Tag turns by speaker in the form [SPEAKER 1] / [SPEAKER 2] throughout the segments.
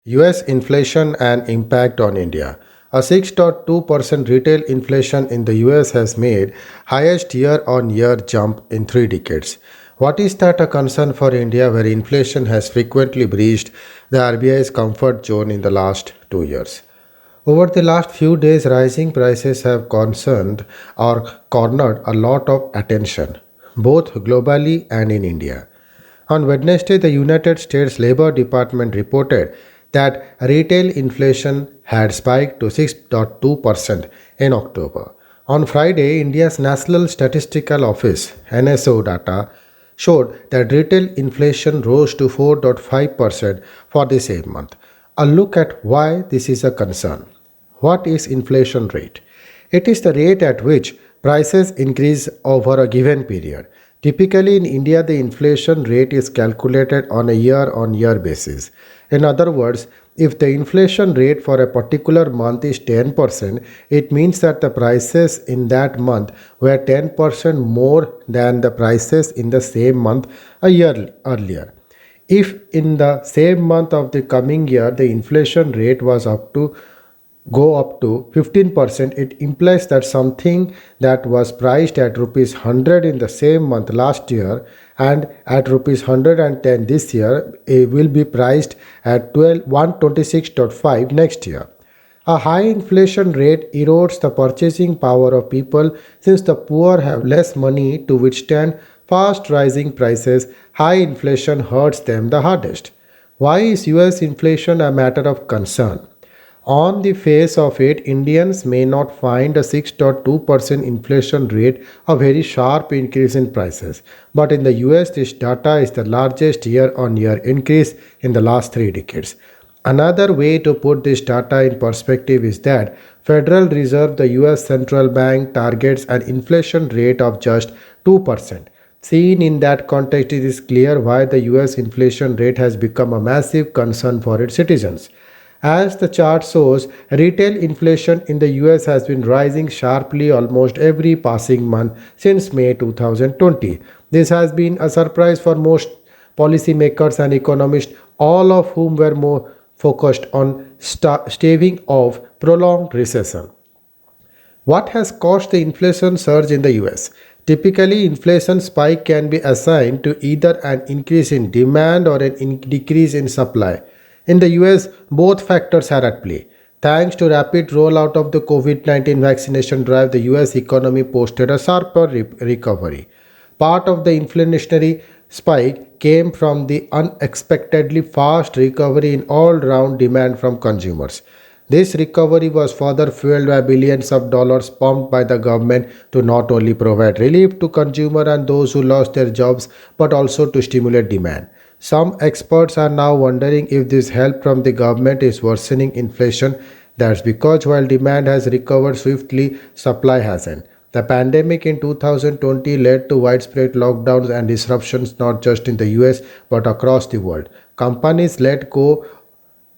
[SPEAKER 1] US inflation and impact on India. A 6.2% retail inflation in the US has made highest year-on-year jump in 3 decades. What is that a concern for India where inflation has frequently breached the RBI's comfort zone in the last 2 years? Over the last few days, rising prices have concerned or cornered a lot of attention, both globally and in India. On Wednesday, the United States Labor Department reported that retail inflation had spiked to 6.2% in October. On Friday, India's National Statistical Office NSO data showed that retail inflation rose to 4.5% for the same month. A look at why this is a concern. What is inflation rate? It is the rate at which prices increase over a given period. Typically in India, the inflation rate is calculated on a year-on-year basis. In other words, if the inflation rate for a particular month is 10%, it means that the prices in that month were 10% more than the prices in the same month a year earlier. If in the same month of the coming year the inflation rate was go up to 15%, it implies that something that was priced at rupees 100 in the same month last year and at rupees 110 this year will be priced at 126.5 next year. A high inflation rate erodes the purchasing power of people since the poor have less money to withstand fast rising prices. High inflation hurts them the hardest. Why is US inflation a matter of concern? On the face of it, Indians may not find a 6.2% inflation rate a very sharp increase in prices. But in the US, this data is the largest year on year increase in the last 3 decades. Another way to put this data in perspective is that Federal Reserve, the US central bank, targets an inflation rate of just 2%. Seen in that context, it is clear why the US inflation rate has become a massive concern for its citizens. As the chart shows, retail inflation in the US has been rising sharply almost every passing month since May 2020. This has been a surprise for most policymakers and economists, all of whom were more focused on staving off prolonged recession. What has caused the inflation surge in the US? Typically, inflation spike can be assigned to either an increase in demand or decrease in supply. In the US, both factors are at play. Thanks to rapid rollout of the COVID-19 vaccination drive, the US economy posted a sharper recovery. Part of the inflationary spike came from the unexpectedly fast recovery in all-round demand from consumers. This recovery was further fueled by billions of dollars pumped by the government to not only provide relief to consumers and those who lost their jobs but also to stimulate demand. Some experts are now wondering if this help from the government is worsening inflation. That's because while demand has recovered swiftly, supply hasn't. The pandemic in 2020 led to widespread lockdowns and disruptions not just in the US but across the world. Companies let go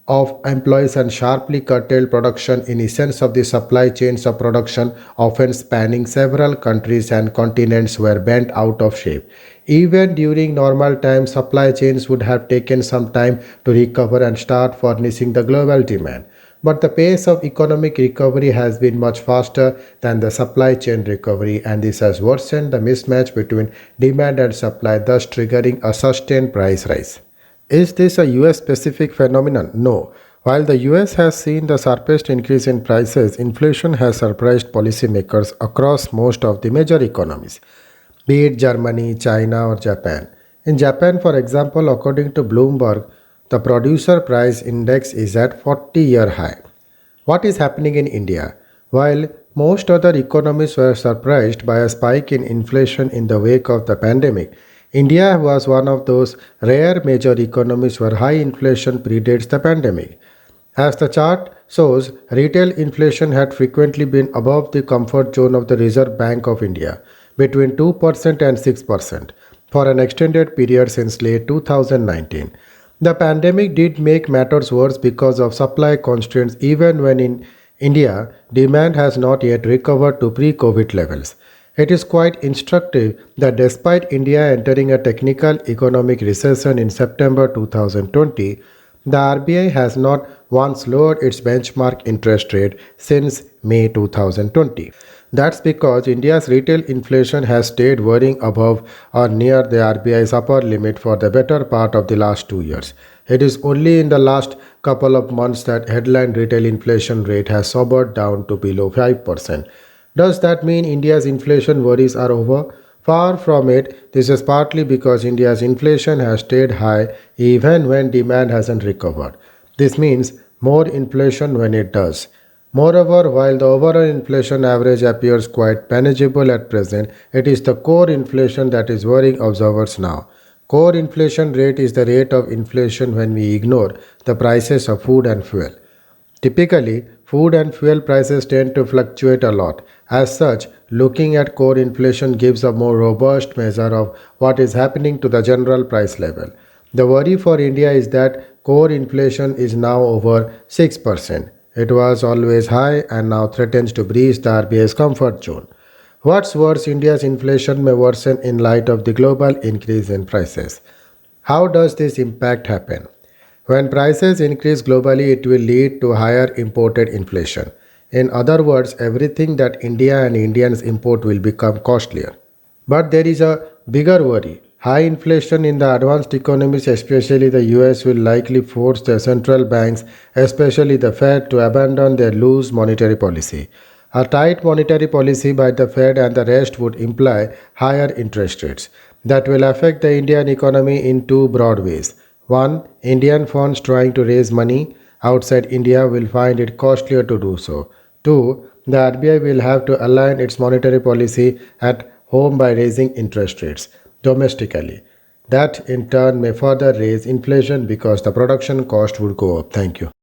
[SPEAKER 1] of employees and sharply curtailed production in essence of the supply chains of production, often spanning several countries and continents, were bent out of shape. Even during normal times, supply chains would have taken some time to recover and start furnishing the global demand. But the pace of economic recovery has been much faster than the supply chain recovery, and this has worsened the mismatch between demand and supply, thus triggering a sustained price rise. Is this a US specific phenomenon? No. While the US has seen the sharpest increase in prices, inflation has surprised policymakers across most of the major economies, be it Germany, China, or Japan. In Japan, for example, according to Bloomberg, the producer price index is at 40-year high. What is happening in India? While most other economies were surprised by a spike in inflation in the wake of the pandemic, India was one of those rare major economies where high inflation predates the pandemic. As the chart shows, retail inflation had frequently been above the comfort zone of the Reserve Bank of India, between 2% and 6%, for an extended period since late 2019. The pandemic did make matters worse because of supply constraints, even when in India, demand has not yet recovered to pre COVID levels. It is quite instructive that despite India entering a technical economic recession in September 2020, The RBI has not once lowered its benchmark interest rate since May 2020. That's because India's retail inflation has stayed worrying above or near the RBI's upper limit for the better part of the last 2 years. It is only in the last couple of months that headline retail inflation rate has sobered down to below 5%. Does that mean India's inflation worries are over? Far from it, this is partly because India's inflation has stayed high even when demand hasn't recovered. This means more inflation when it does. Moreover, while the overall inflation average appears quite manageable at present, it is the core inflation that is worrying observers now. Core inflation rate is the rate of inflation when we ignore the prices of food and fuel. Typically, food and fuel prices tend to fluctuate a lot. As such, looking at core inflation gives a more robust measure of what is happening to the general price level. The worry for India is that core inflation is now over 6%. It was always high and now threatens to breach the RBI's comfort zone. What's worse, India's inflation may worsen in light of the global increase in prices. How does this impact happen? When prices increase globally, it will lead to higher imported inflation. In other words, everything that India and Indians import will become costlier. But there is a bigger worry. High inflation in the advanced economies, especially the US, will likely force the central banks, especially the Fed, to abandon their loose monetary policy. A tight monetary policy by the Fed and the rest would imply higher interest rates. That will affect the Indian economy in two broad ways. One, Indian funds trying to raise money outside India will find it costlier to do so. Two, the RBI will have to align its monetary policy at home by raising interest rates domestically. That in turn may further raise inflation because the production cost would go up. Thank you.